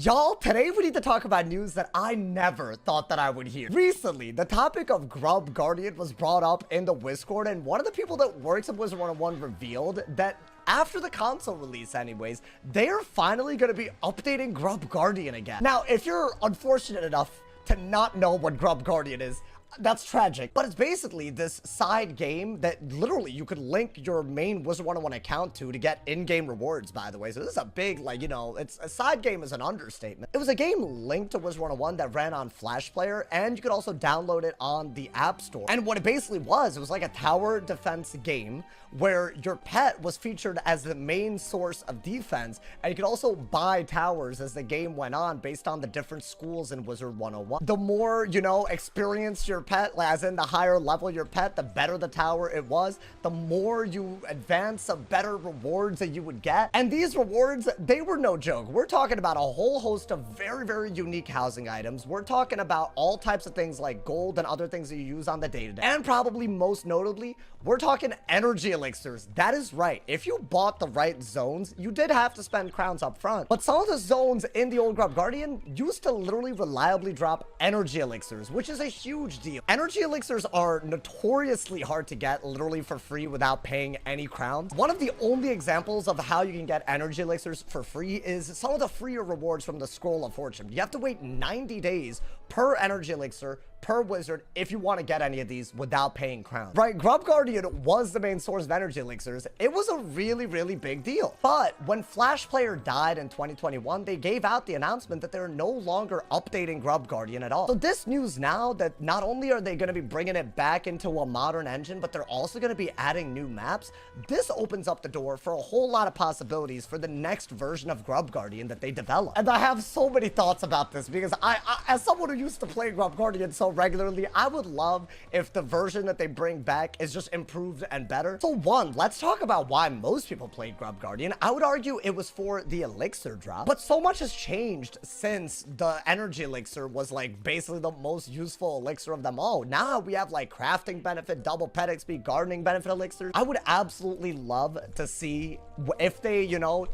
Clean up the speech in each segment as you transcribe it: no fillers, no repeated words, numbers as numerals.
Y'all, today we need to talk about news that I never thought that I would hear. Recently, the topic of Grub Guardian was brought up in the Discord, and one of the people that works at Wizard101 revealed that after the console release anyways, they're finally going to be updating Grub Guardian again. Now, if you're unfortunate enough to not know what Grub Guardian is, that's tragic, but it's basically this side game that literally you could link your main Wizard101 account to get in-game rewards, by the way. So this is a big, like, you know, it's a side game is an understatement. It was a game linked to Wizard101 that ran on Flash Player, and you could also download it on the App Store. And what it basically was, it was like a tower defense game where your pet was featured as the main source of defense, and you could also buy towers as the game went on based on the different schools in Wizard101. The more, you know, experienced your pet, as in the higher level your pet, the better the tower it was, the more you advance, the better rewards that you would get. And these rewards, they were no joke. We're talking about a whole host of very, very unique housing items. We're talking about all types of things like gold and other things that you use on the day-to-day. And probably most notably, we're talking energy elixirs. That is right. If you bought the right zones, you did have to spend crowns up front. But some of the zones in the old Grub Guardian used to literally reliably drop energy elixirs, which is a huge deal. Energy elixirs are notoriously hard to get literally for free without paying any crowns. One of the only examples of how you can get energy elixirs for free is some of the freer rewards from the Scroll of Fortune. You have to wait 90 days per energy elixir per wizard if you want to get any of these without paying crowns. Right, Grub Guardian was the main source of energy elixirs. It was a really, really big deal. But when Flash Player died in 2021, they gave out the announcement that they're no longer updating Grub Guardian at all. So this news now that not only are they going to be bringing it back into a modern engine, but they're also going to be adding new maps, this opens up the door for a whole lot of possibilities for the next version of Grub Guardian that they develop. And I have so many thoughts about this because I as someone who used to play Grub Guardian so regularly, I would love if the version that they bring back is just improved and better. So one, let's talk about why most people played Grub Guardian. I would argue it was for the elixir drop, but so much has changed since the energy elixir was like basically the most useful elixir of them all. Now we have like crafting benefit, double pet XP, gardening benefit elixirs. I would absolutely love to see if they, you know,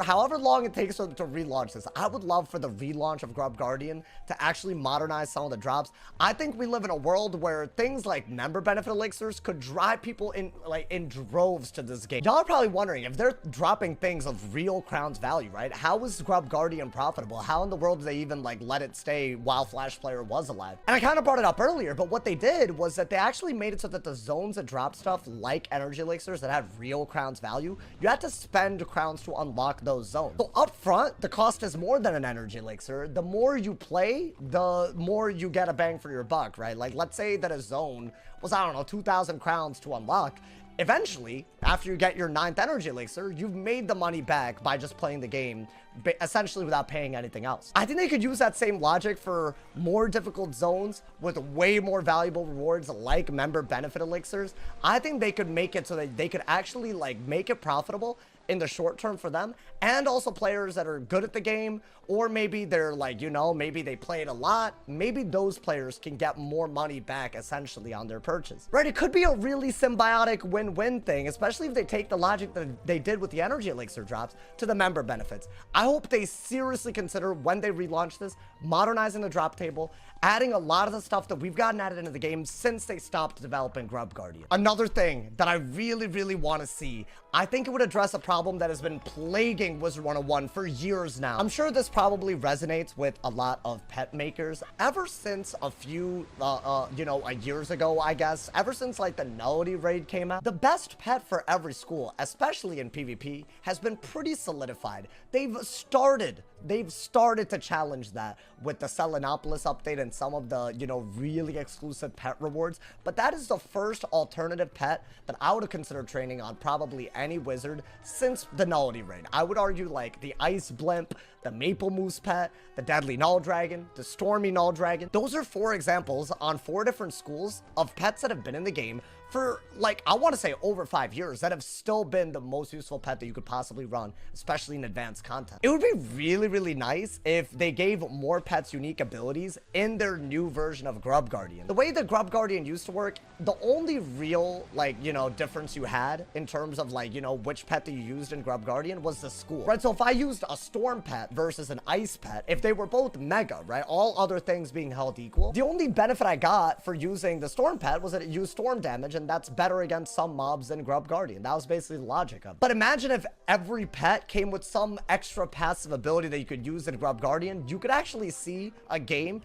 however long it takes to relaunch this. I would love for the relaunch of Grub Guardian to actually modernize some of the drops. I think we live in a world where things like member benefit elixirs could drive people in droves to this game. Y'all are probably wondering if they're dropping things of real crowns value, right? How is Grub Guardian profitable? How in the world did they even like let it stay while Flash Player was alive? And I kind of brought it up earlier, but what they did was that they actually made it so that the zones that drop stuff like energy elixirs that had real crowns value, you had to spend crowns to unlock those zones. So up front, the cost is more than an energy elixir. The more you play, the more you get a bang for your buck, right? Like, let's say that a zone was, I don't know, 2,000 crowns to unlock. Eventually, after you get your 9th energy elixir, you've made the money back by just playing the game, essentially without paying anything else. I think they could use that same logic for more difficult zones with way more valuable rewards like member benefit elixirs. I think they could make it so that they could actually like make it profitable in the short term for them, and also players that are good at the game, or maybe they're like, you know, maybe they play it a lot. Maybe those players can get more money back essentially on their purchase, right? It could be a really symbiotic win-win thing, especially if they take the logic that they did with the energy elixir drops to the member benefits. I hope they seriously consider when they relaunch this, modernizing the drop table, adding a lot of the stuff that we've gotten added into the game since they stopped developing Grub Guardian. Another thing that I really, really want to see, I think it would address a problem that has been plaguing Wizard101 for years now. I'm sure this probably resonates with a lot of pet makers ever since a few, years ago, I guess. Ever since like the nullity raid came out, the best pet for every school, especially in PvP, has been pretty solidified. They've started to challenge that with the Selenopolis update and some of the, you know, really exclusive pet rewards. But that is the first alternative pet that I would have considered training on probably any wizard since the nullity raid. I would argue like the Ice Blimp, the Maple Moose pet, the Deadly Null Dragon, the Stormy Null Dragon. Those are 4 examples on 4 different schools of pets that have been in the game for like, I want to say over 5 years that have still been the most useful pet that you could possibly run, especially in advanced content. It would be really, really nice if they gave more pets unique abilities in their new version of Grub Guardian. The way the Grub Guardian used to work, the only real, like, you know, difference you had in terms of, like, you know, which pet that you used in Grub Guardian was the school, right? So if I used a storm pet versus an ice pet, if they were both mega, right, all other things being held equal, the only benefit I got for using the storm pet was that it used storm damage, and that's better against some mobs than Grub Guardian. That was basically the logic of it. But imagine if every pet came with some extra passive ability that you could use in Grub Guardian. You could actually see a game.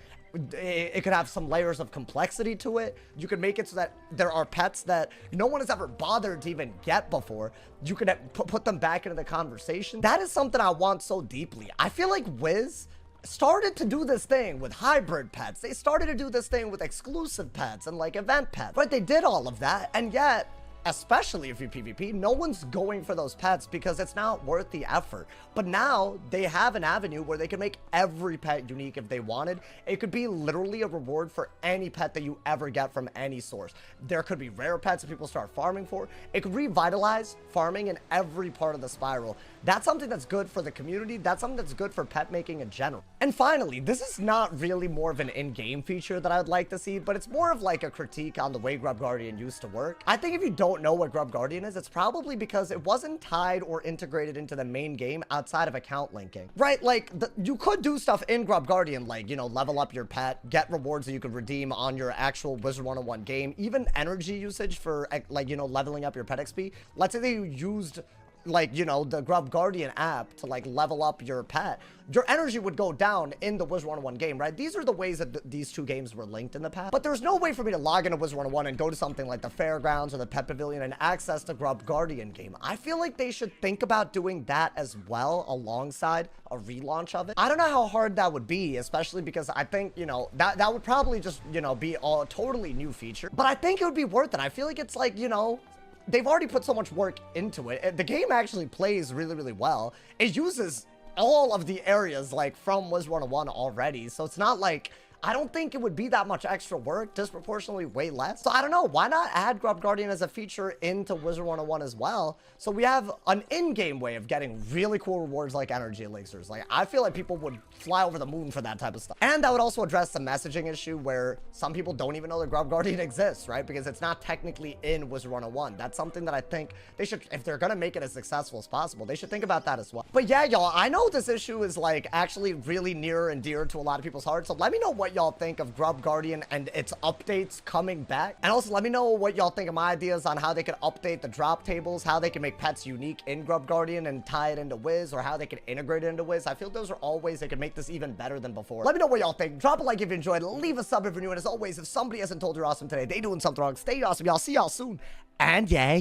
It could have some layers of complexity to it. You could make it so that there are pets that no one has ever bothered to even get before. You could put them back into the conversation. That is something I want so deeply. I feel like Wiz started to do this thing with hybrid pets. They started to do this thing with exclusive pets and like event pets, right? They did all of that, and yet, especially if you PvP, no one's going for those pets because it's not worth the effort. But now they have an avenue where they can make every pet unique if they wanted. It could be literally a reward for any pet that you ever get from any source. There could be rare pets that people start farming for. It could revitalize farming in every part of the spiral. That's something that's good for the community. That's something that's good for pet making in general. And finally, this is not really more of an in-game feature that I would like to see, but it's more of like a critique on the way Grub Guardian used to work. I think if you don't know what Grub Guardian is, it's probably because it wasn't tied or integrated into the main game outside of account linking, right? Like, you could do stuff in Grub Guardian, like, you know, level up your pet, get rewards that you could redeem on your actual Wizard101 game, even energy usage for, like, you know, leveling up your pet XP. Let's say that you used, like, you know, the Grub Guardian app to like level up your pet, your energy would go down in the Wizard101 game, right? These are the ways that these two games were linked in the past. But there's no way for me to log into Wizard101 and go to something like the Fairgrounds or the Pet Pavilion and access the Grub Guardian game. I feel like they should think about doing that as well alongside a relaunch of it. I don't know how hard that would be, especially because I think, you know, that would probably just, you know, be a totally new feature. But I think it would be worth it. I feel like it's like, you know, they've already put so much work into it. The game actually plays really, really well. It uses all of the areas like from Wizard101 already. So it's not like, I don't think it would be that much extra work, disproportionately way less. So I don't know, why not add Grub Guardian as a feature into Wizard101 as well? So we have an in-game way of getting really cool rewards like energy elixirs. Like, I feel like people would fly over the moon for that type of stuff. And that would also address the messaging issue where some people don't even know that Grub Guardian exists, right? Because it's not technically in Wizard101. That's something that I think they should, if they're gonna make it as successful as possible, they should think about that as well. But yeah, y'all, I know this issue is like actually really near and dear to a lot of people's hearts. So let me know what y'all think of Grub Guardian and its updates coming back. And also let me know what y'all think of my ideas on how they could update the drop tables, how they can make pets unique in Grub Guardian and tie it into Wiz, or how they could integrate it into Wiz. I feel those are all ways they could make this even better than before. Let me know what y'all think. Drop a like if you enjoyed. Leave a sub if you're new. And as always, if somebody hasn't told you you're awesome today, they doing something wrong. Stay awesome, y'all. See y'all soon. And yeah.